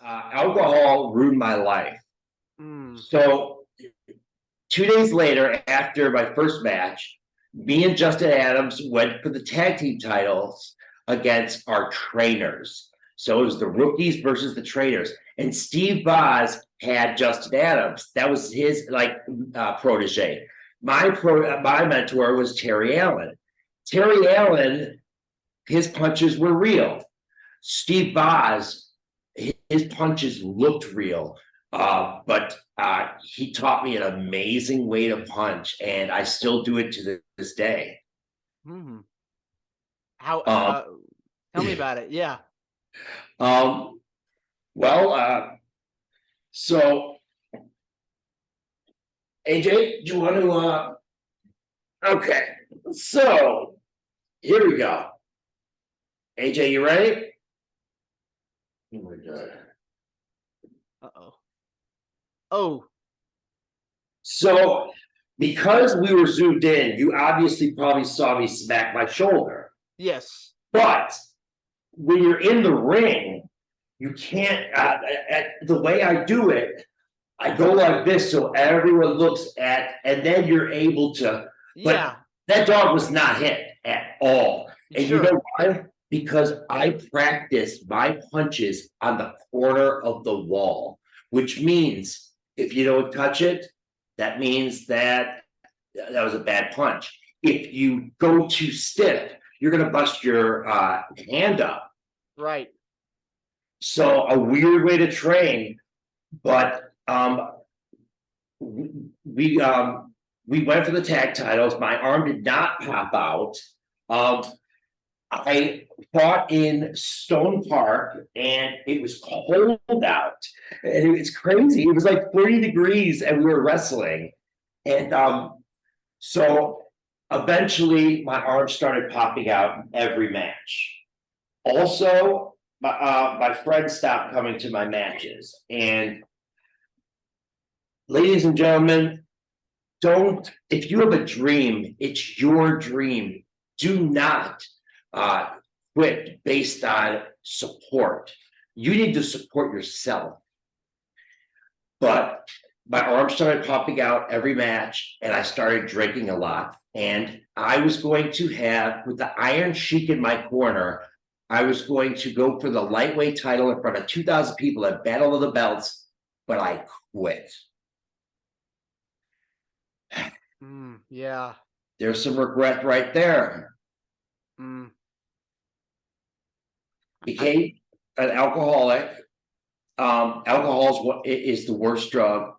Alcohol ruined my life. Mm. So 2 days later, after my first match, me and Justin Adams went for the tag team titles against our trainers. So it was the rookies versus the trainers. And Steve Boz had Justin Adams. That was his protege. My mentor was Terry Allen. Terry Allen, his punches were real. Steve Boz, his punches looked real. But he taught me an amazing way to punch, and I still do it to this day. Mm. How? Um, Tell me about it. Yeah. um, so AJ, do you want to? Okay, so here we go. AJ, you ready? Oh my God. Uh-oh. Oh. So, because we were zoomed in, you obviously probably saw me smack my shoulder. Yes. But when you're in the ring, you can't. The way I do it, I go like this so everyone looks at, and then you're able to. Yeah. But that dog was not hit at all. And Sure. you know why? Because I practice my punches on the corner of the wall, which means if you don't touch it, that means that was a bad punch. If you go too stiff, you're going to bust your hand up. Right. So a weird way to train, but we went for the tag titles. My arm did not pop out. I fought in Stone Park, and it was cold out, and it was crazy. It was like 40 degrees, and we were wrestling, and so eventually my arm started popping out in every match. Also, my friends stopped coming to my matches, and ladies and gentlemen, don't, if you have a dream, it's your dream. Do not quit based on support. You need to support yourself. But my arm started popping out every match, and I started drinking a lot. And I was going to have, with the Iron Sheik in my corner, I was going to go for the lightweight title in front of 2,000 people at Battle of the Belts, but I quit. Yeah. There's some regret right there. Became an alcoholic. Alcohol is the worst drug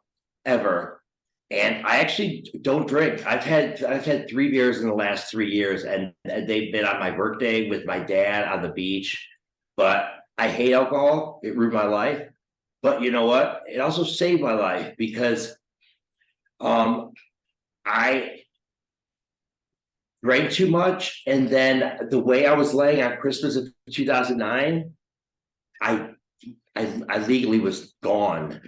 ever, and I actually don't drink. I've had 3 beers in the last 3 years, and they've been on my birthday with my dad on the beach. But I hate alcohol. It ruined my life. But you know what? It also saved my life because I drank too much, and then the way I was laying on Christmas of 2009, I legally was gone.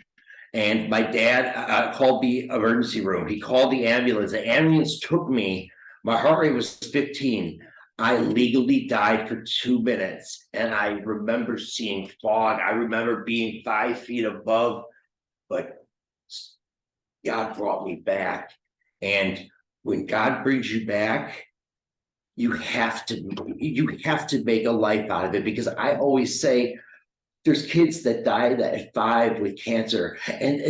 And my dad called the emergency room. He called the ambulance. The ambulance took me. My heart rate was 15. I legally died for 2 minutes. And I remember seeing fog. I remember being 5 feet above, but God brought me back. And when God brings you back, you have to make a life out of it, because I always say, there's kids that died at 5 with cancer, and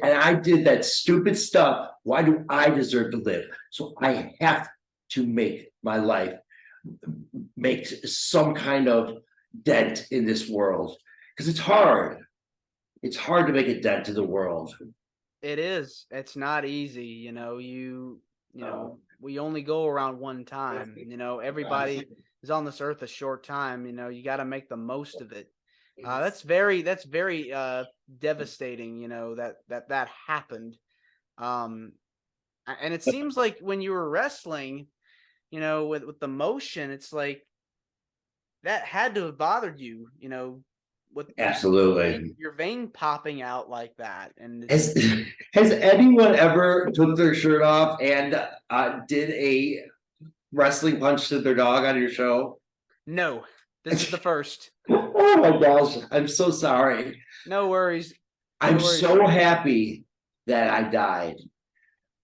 I did that stupid stuff. Why do I deserve to live? So I have to make my life, make some kind of dent in this world, because it's hard. It's hard to make a dent in the world. It is. It's not easy. You know, we only go around one time. Everybody is on this earth a short time. You got to make the most of it. That's very devastating, that happened. And it seems like when you were wrestling, with the motion, it's like that had to have bothered you, with Absolutely. your vein popping out like that. And has anyone ever took their shirt off and did a wrestling punch to their dog on your show? No, this is the first. Oh my gosh, I'm so sorry. No worries. I'm worries. so happy that I died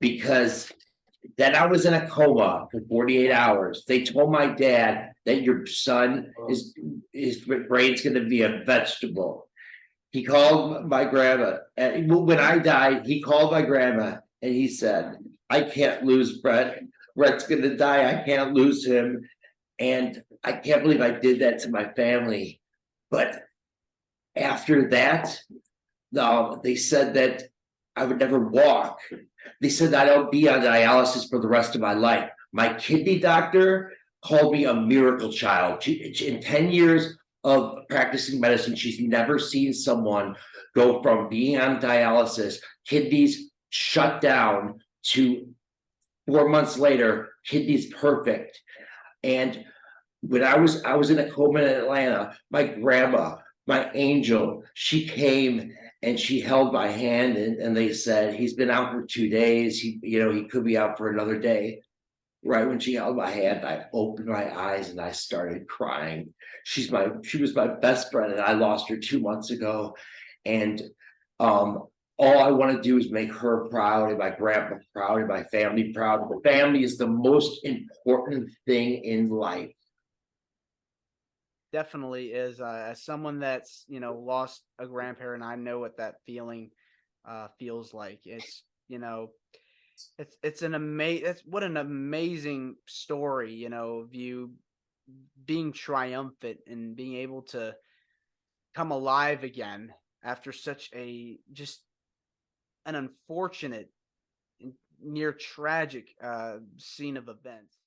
because then I was in a coma for 48 hours. They told my dad that your son is his brain's going to be a vegetable. He called my grandma, and when I died, he called my grandma and he said, "I can't lose Brett. Brett's going to die. I can't lose him." And I can't believe I did that to my family. But after that, they said that I would never walk. They said that I'll be on dialysis for the rest of my life. My kidney doctor called me a miracle child. In 10 years of practicing medicine, she's never seen someone go from being on dialysis, kidneys shut down, to 4 months later, kidneys perfect. And when I was in a coma in Atlanta, my grandma, my angel, she came and she held my hand, and they said, "He's been out for 2 days. He could be out for another day." Right when she held my hand, I opened my eyes and I started crying. She was my best friend, and I lost her 2 months ago. And all I want to do is make her proud, and my grandpa proud, and my family proud. The family is the most important thing in life. Definitely is. As someone that's lost a grandparent, I know what that feeling feels like. It's it's an amazing. It's what an amazing story. Of you being triumphant and being able to come alive again after such a just an unfortunate, near tragic scene of events.